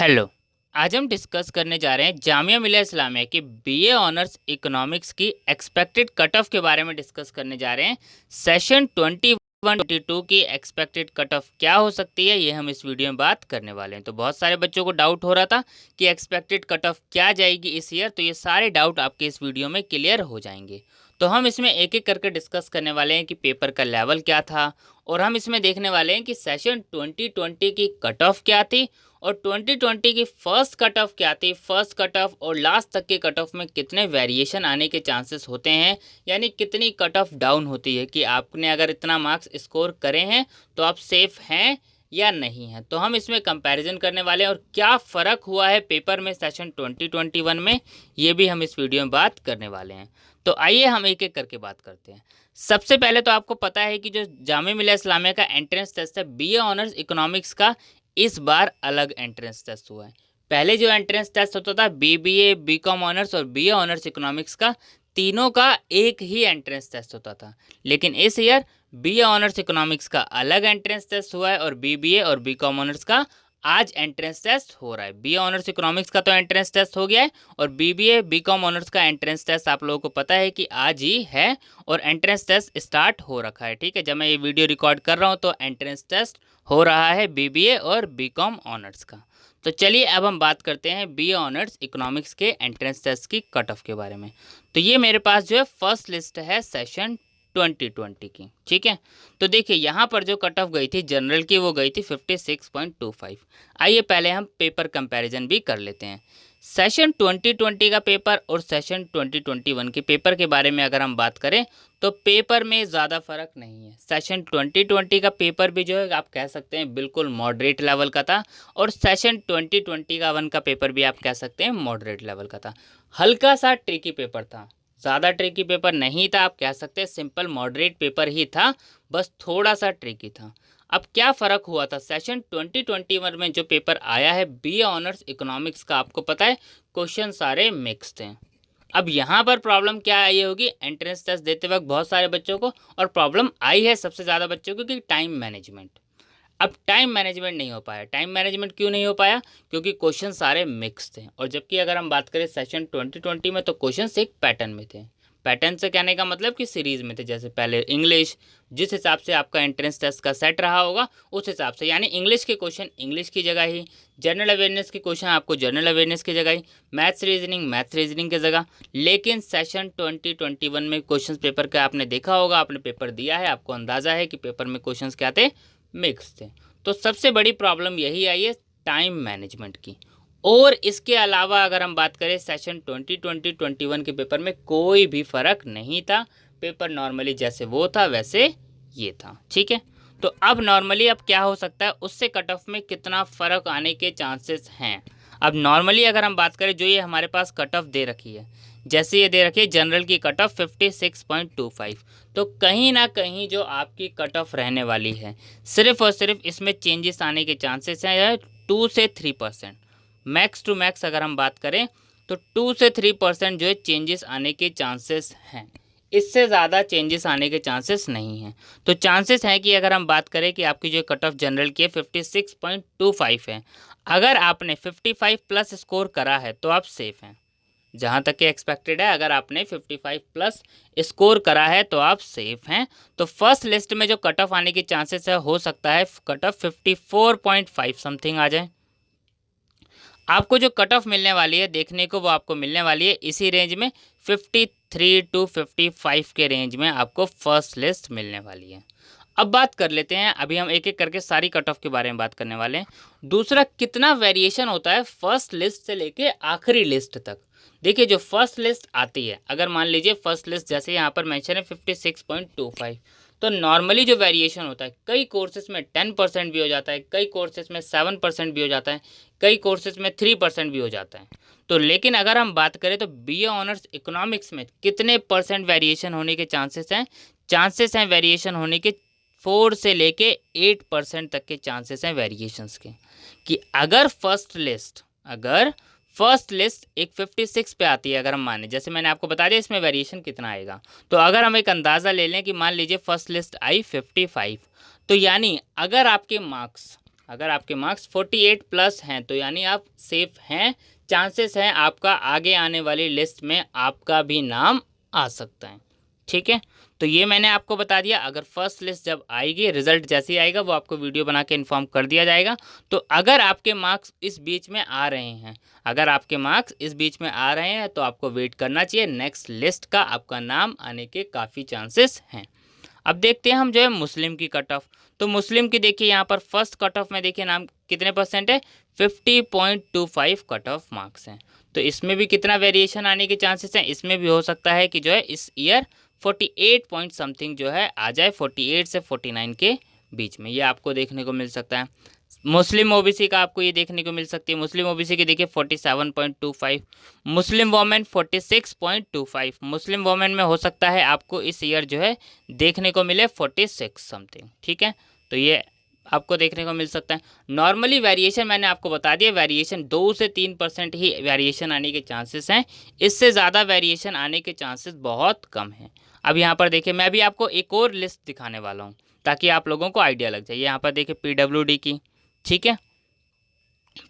Hello. आज हम discuss करने जा रहे हैं जामिया मिलिया इस्लामिया की बीए ऑनर्स इकोनॉमिक्स की एक्सपेक्टेड कट ऑफ के बारे में डिस्कस करने जा रहे हैं। सेशन 21-22 की एक्सपेक्टेड कट ऑफ क्या हो सकती है, ये हम इस वीडियो में बात करने वाले हैं। तो बहुत सारे बच्चों को डाउट हो रहा था कि एक्सपेक्टेड कट ऑफ क्या जाएगी इस ईयर, तो ये सारे डाउट आपके इस वीडियो में क्लियर हो जाएंगे। तो हम इसमें एक एक करके डिस्कस करने वाले हैं कि पेपर का लेवल क्या था, और हम इसमें देखने वाले हैं कि सेशन 2020 की कट ऑफ क्या थी और 2020 की फर्स्ट कट ऑफ क्या थी। फर्स्ट कट ऑफ और लास्ट तक के कट ऑफ में कितने वेरिएशन आने के चांसेस होते हैं, यानी कितनी कट ऑफ डाउन होती है कि आपने अगर इतना मार्क्स स्कोर करे हैं तो आप सेफ हैं या नहीं है। तो हम इसमें कंपैरिजन करने वाले हैं और क्या फ़र्क हुआ है पेपर में सेशन 2021 में, ये भी हम इस वीडियो में बात करने वाले हैं। तो आइए हम एक एक करके बात करते हैं। सबसे पहले तो आपको पता है कि जो जामिया मिलिया इस्लामिया का एंट्रेंस टेस्ट है बीए ऑनर्स इकोनॉमिक्स का, इस बार अलग एंट्रेंस टेस्ट हुआ है। पहले जो एंट्रेंस टेस्ट होता था बीबीए, बीकॉम ऑनर्स और बीए ऑनर्स इकोनॉमिक्स का, तीनों का एक ही एंट्रेंस टेस्ट होता था। लेकिन इस ईयर बीए ऑनर्स इकोनॉमिक्स का अलग एंट्रेंस टेस्ट हुआ है और बीबीए और बीकॉम ऑनर्स का आज एंट्रेंस टेस्ट हो रहा है। बीए ऑनर्स इकोनॉमिक्स का तो एंट्रेंस टेस्ट हो गया है और बीबीए बीकॉम ऑनर्स का एंट्रेंस टेस्ट आप लोगों को पता है कि आज ही है और एंट्रेंस टेस्ट स्टार्ट हो रखा है। ठीक है, जब मैं ये वीडियो रिकॉर्ड कर रहा हूँ तो एंट्रेंस टेस्ट हो रहा है बीबीए और बीकॉम ऑनर्स का। तो चलिए अब हम बात करते हैं बीए ऑनर्स इकोनॉमिक्स के एंट्रेंस टेस्ट की कट ऑफ के बारे में। तो ये मेरे पास जो है फर्स्ट लिस्ट है सेशन 2020 की। ठीक है, तो देखिए यहाँ पर जो कट ऑफ गई थी जनरल की, वो गई थी 56.25। आइए पहले हम पेपर कंपैरिजन भी कर लेते हैं। सेशन 2020 का पेपर और सेशन 2021 के पेपर के बारे में अगर हम बात करें तो पेपर में ज़्यादा फर्क नहीं है। सेशन 2020 का पेपर भी जो है आप कह सकते हैं बिल्कुल मॉडरेट लेवल का था, और सेशन 2021 का पेपर भी आप कह सकते हैं मॉडरेट लेवल का था। हल्का सा ट्रिकी पेपर था, ज़्यादा ट्रिकी पेपर नहीं था, आप कह सकते हैं सिंपल मॉडरेट पेपर ही था, बस थोड़ा सा ट्रिकी था। अब क्या फ़र्क हुआ था सेशन 2021 में जो पेपर आया है बीए ऑनर्स इकोनॉमिक्स का, आपको पता है क्वेश्चन सारे मिक्स थे। अब यहाँ पर प्रॉब्लम क्या आई होगी एंट्रेंस टेस्ट देते वक्त बहुत सारे बच्चों को, और प्रॉब्लम आई है सबसे ज़्यादा बच्चों को कि टाइम मैनेजमेंट। अब टाइम मैनेजमेंट नहीं हो पाया। टाइम मैनेजमेंट क्यों नहीं हो पाया? क्योंकि क्वेश्चन सारे मिक्स थे, और जबकि अगर हम बात करें सेशन 2020 में तो क्वेश्चन एक पैटर्न में थे। पैटर्न से कहने का मतलब कि सीरीज़ में थे, जैसे पहले इंग्लिश, जिस हिसाब से आपका एंट्रेंस टेस्ट का सेट रहा होगा उस हिसाब से, यानी इंग्लिश के क्वेश्चन इंग्लिश की जगह ही, जनरल अवेयरनेस के क्वेश्चन आपको जनरल अवेयरनेस की जगह ही, मैथ्स रीजनिंग की जगह। लेकिन सेशन 2021 में क्वेश्चन पेपर का आपने देखा होगा, आपने पेपर दिया है, आपको अंदाज़ा है कि पेपर में क्वेश्चन क्या थे, मिक्स थे। तो सबसे बड़ी प्रॉब्लम यही आई है टाइम मैनेजमेंट की। और इसके अलावा अगर हम बात करें सेशन 2020-21 के पेपर में कोई भी फ़र्क नहीं था। पेपर नॉर्मली जैसे वो था वैसे ये था। ठीक है, तो अब नॉर्मली अब क्या हो सकता है, उससे कट ऑफ में कितना फ़र्क आने के चांसेस हैं। अब नॉर्मली अगर हम बात करें जो ये हमारे पास कट ऑफ दे रखी है, जैसे ये दे रखी है जनरल की कट ऑफ 56.25, तो कहीं ना कहीं जो आपकी कट ऑफ रहने वाली है सिर्फ और सिर्फ इसमें चेंजेस आने के चांसेस हैं 2 से 3%। मैक्स टू मैक्स अगर हम बात करें तो 2 से 3% जो है चेंजेस आने के चांसेस हैं, इससे ज़्यादा चेंजेस आने के चांसेस नहीं हैं। तो चांसेस हैं कि अगर हम बात करें कि आपकी जो कट ऑफ जनरल की 56.25 है, अगर आपने 55 प्लस स्कोर करा है तो आप सेफ़ हैं। जहाँ तक कि एक्सपेक्टेड है, अगर आपने 55 प्लस स्कोर करा है तो आप सेफ हैं। तो फर्स्ट लिस्ट में जो कट ऑफ आने की चांसेस है, हो सकता है कट ऑफ 54.5 समथिंग आ जाए। आपको जो कट ऑफ मिलने वाली है देखने को, वो आपको मिलने वाली है इसी रेंज में 53 टू 55 के रेंज में आपको फर्स्ट लिस्ट मिलने वाली है। अब बात कर लेते हैं, अभी हम एक एक करके सारी कट ऑफ के बारे में बात करने वाले हैं। दूसरा, कितना वेरिएशन होता है फर्स्ट लिस्ट से लेके आखिरी लिस्ट तक। देखिए जो फर्स्ट लिस्ट आती है, अगर मान लीजिए फर्स्ट लिस्ट जैसे यहाँ पर मेंशन है 56.25, तो नॉर्मली जो वेरिएशन होता है कई कोर्सेज में 10% भी हो जाता है, कई कोर्सेज में 7% भी हो जाता है, कई कोर्सेज में 3% भी हो जाता है। तो लेकिन अगर हम बात करें तो बीए ऑनर्स इकोनॉमिक्स में कितने परसेंट वेरिएशन होने के चांसेस हैं? चांसेस हैं वेरिएशन होने के 4 से लेके 8% तक के चांसेस हैं वेरिएशंस के, कि अगर फर्स्ट लिस्ट एक 56 पे आती है, अगर हम माने, जैसे मैंने आपको बता दिया इसमें वेरिएशन कितना आएगा, तो अगर हम एक अंदाज़ा ले लें कि मान लीजिए फर्स्ट लिस्ट आई 55, तो यानी अगर आपके मार्क्स अगर आपके मार्क्स 48 प्लस हैं तो यानी आप सेफ हैं, चांसेस हैं आपका आगे आने वाली लिस्ट में आपका भी नाम आ सकता है। ठीक है, तो ये मैंने आपको बता दिया। अगर फर्स्ट लिस्ट जब आएगी, रिजल्ट जैसे ही आएगा वो आपको वीडियो बना के इन्फॉर्म कर दिया जाएगा। तो अगर आपके मार्क्स इस बीच में आ रहे हैं, अगर आपके मार्क्स इस बीच में आ रहे हैं तो आपको वेट करना चाहिए, नेक्स्ट लिस्ट का आपका नाम आने के काफ़ी चांसेस हैं। अब देखते हैं हम जो है मुस्लिम की कट ऑफ। तो मुस्लिम की देखिए यहाँ पर फर्स्ट कट ऑफ में देखिए नाम कितने परसेंट है, 50.25 कट ऑफ मार्क्स हैं। तो इसमें भी कितना वेरिएशन आने के चांसेस हैं, इसमें भी हो सकता है कि जो है इस ईयर 48 पॉइंट समथिंग जो है आ जाए, 48 से 49 के बीच में, ये आपको देखने को मिल सकता है। मुस्लिम ओबीसी का आपको ये देखने को मिल सकती है, मुस्लिम ओबीसी की देखिए 47.25, मुस्लिम वोमेन 46.25, मुस्लिम वोमेन में हो सकता है आपको इस ईयर जो है देखने को मिले 46 समथिंग। ठीक है, तो ये आपको देखने को मिल सकता है। नॉर्मली वेरिएशन मैंने आपको बता दिया, वेरिएशन 2 से 3% ही वेरिएशन आने के चांसेस हैं, इससे ज़्यादा वेरिएशन आने के चांसेस बहुत कम हैं। अब यहाँ पर देखिए मैं भी आपको एक और लिस्ट दिखाने वाला हूँ ताकि आप लोगों को आइडिया लग जाए। यहाँ पर देखिए पीडब्ल्यूडी की, ठीक है,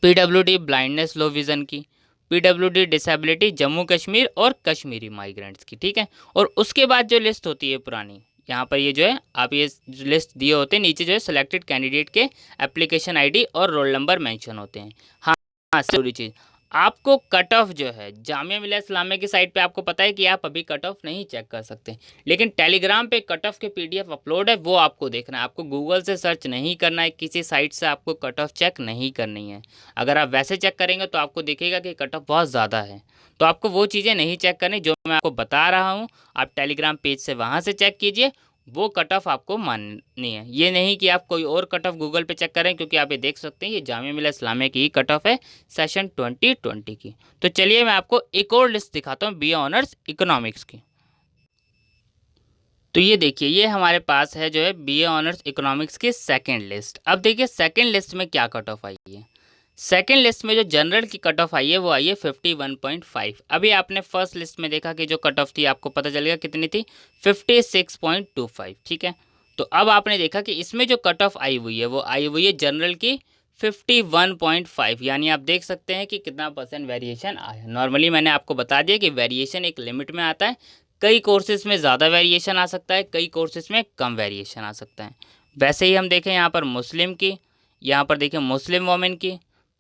पीडब्ल्यूडी ब्लाइंडनेस लो विज़न की, पीडब्ल्यूडी डिसेबिलिटी जम्मू कश्मीर और कश्मीरी माइग्रेंट्स की। ठीक है, और उसके बाद जो लिस्ट होती है पुरानी, यहाँ पर ये जो है आप ये लिस्ट दिए होते हैं, नीचे जो है सिलेक्टेड कैंडिडेट के एप्लीकेशन आईडी और रोल नंबर मेंशन होते हैं। हाँ हाँ, जरूरी चीज़, आपको कट ऑफ जो है जामिया मिलिया इस्लामिया की साइट पे आपको पता है कि आप अभी कट ऑफ नहीं चेक कर सकते, लेकिन टेलीग्राम पे कट ऑफ के पीडीएफ अपलोड है, वो आपको देखना है। आपको गूगल से सर्च नहीं करना है, किसी साइट से आपको कट ऑफ चेक नहीं करनी है। अगर आप वैसे चेक करेंगे तो आपको दिखेगा कि कट ऑफ बहुत ज़्यादा है, तो आपको वो चीज़ें नहीं चेक करनी जो मैं आपको बता रहा हूँ। आप टेलीग्राम पेज से वहाँ से चेक कीजिए, वो कट ऑफ आपको माननी है। ये नहीं कि आप कोई और कट ऑफ गूगल पे चेक करें, क्योंकि आप ये देख सकते हैं ये जामिया मिलिया इस्लामिया की ही कट ऑफ है सेशन 2020 की। तो चलिए मैं आपको एक और लिस्ट दिखाता हूँ बीए ऑनर्स इकोनॉमिक्स की। तो ये देखिए ये हमारे पास है जो है बीए ऑनर्स इकोनॉमिक्स की सेकंड लिस्ट। अब देखिए सेकंड लिस्ट में क्या कट ऑफ आई है। सेकेंड लिस्ट में जो जनरल की कट ऑफ आई है वो आई है 51.5। अभी आपने फर्स्ट लिस्ट में देखा कि जो कट ऑफ थी आपको पता चलेगा कितनी थी, 56.25। ठीक है, तो अब आपने देखा कि इसमें जो कट ऑफ आई हुई है वो आई हुई है जनरल की 51.5, यानी आप देख सकते हैं कि कितना परसेंट वेरिएशन आया। नॉर्मली मैंने आपको बता दिया कि वेरिएशन एक लिमिट में आता है, कई कोर्सेज में ज़्यादा वेरिएशन आ सकता है, कई कोर्सेज में कम वेरिएशन आ सकता है। वैसे ही हम देखें यहाँ पर मुस्लिम की, यहाँ पर देखें मुस्लिम वोमेन की,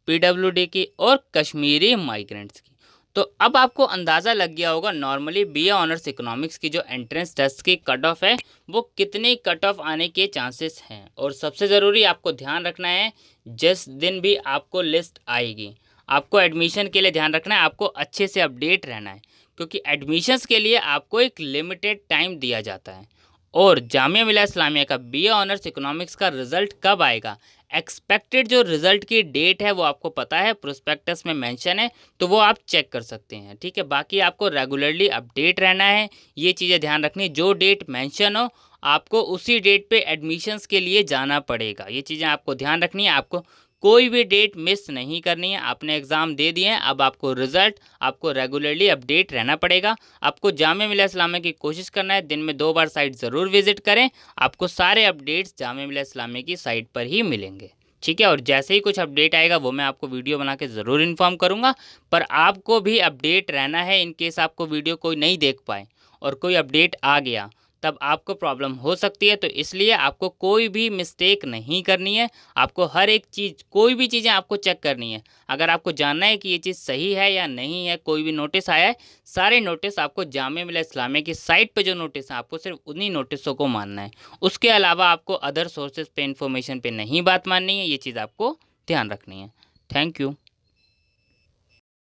पीडब्ल्यूडी की और कश्मीरी माइग्रेंट्स की। तो अब आपको अंदाज़ा लग गया होगा नॉर्मली बीए ऑनर्स इकोनॉमिक्स की जो एंट्रेंस टेस्ट की कट ऑफ है वो कितनी कट ऑफ आने के चांसेस हैं। और सबसे ज़रूरी आपको ध्यान रखना है, जिस दिन भी आपको लिस्ट आएगी आपको एडमिशन के लिए ध्यान रखना है, आपको अच्छे से अपडेट रहना है, क्योंकि एडमिशन्स के लिए आपको एक लिमिटेड टाइम दिया जाता है। और जामिया मिलिया इस्लामिया का बीए ऑनर्स इकोनॉमिक्स का रिज़ल्ट कब आएगा, एक्सपेक्टेड जो रिज़ल्ट की डेट है वो आपको पता है, प्रोस्पेक्टस में मेंशन है, तो वो आप चेक कर सकते हैं। ठीक है, बाकी आपको रेगुलरली अपडेट रहना है, ये चीज़ें ध्यान रखनी, जो डेट मेंशन हो आपको उसी डेट पे एडमिशन्स के लिए जाना पड़ेगा। ये चीज़ें आपको ध्यान रखनी है, आपको कोई भी डेट मिस नहीं करनी है। आपने एग्ज़ाम दे दिए हैं, अब आपको रिज़ल्ट आपको रेगुलरली अपडेट रहना पड़ेगा। आपको जामिया मिलिया इस्लामिया की कोशिश करना है, दिन में 2 बार साइट ज़रूर विज़िट करें, आपको सारे अपडेट्स जामिया मिलिया इस्लामिया की साइट पर ही मिलेंगे। ठीक है, और जैसे ही कुछ अपडेट आएगा वो मैं आपको वीडियो बना के ज़रूर इन्फॉर्म करूँगा, पर आपको भी अपडेट रहना है। इन केस आपको वीडियो कोई नहीं देख पाए और कोई अपडेट आ गया तब आपको प्रॉब्लम हो सकती है, तो इसलिए आपको कोई भी मिस्टेक नहीं करनी है। आपको हर एक चीज़, कोई भी चीज़ें आपको चेक करनी है। अगर आपको जानना है कि ये चीज़ सही है या नहीं है, कोई भी नोटिस आया है, सारे नोटिस आपको जामिया मिलिया इस्लामिया की साइट पे जो नोटिस है आपको सिर्फ उन्हीं नोटिसों को मानना है। उसके अलावा आपको अदर सोर्सेज पे, इन्फॉर्मेशन पे नहीं बात माननी है। ये चीज़ आपको ध्यान रखनी है। Thank you.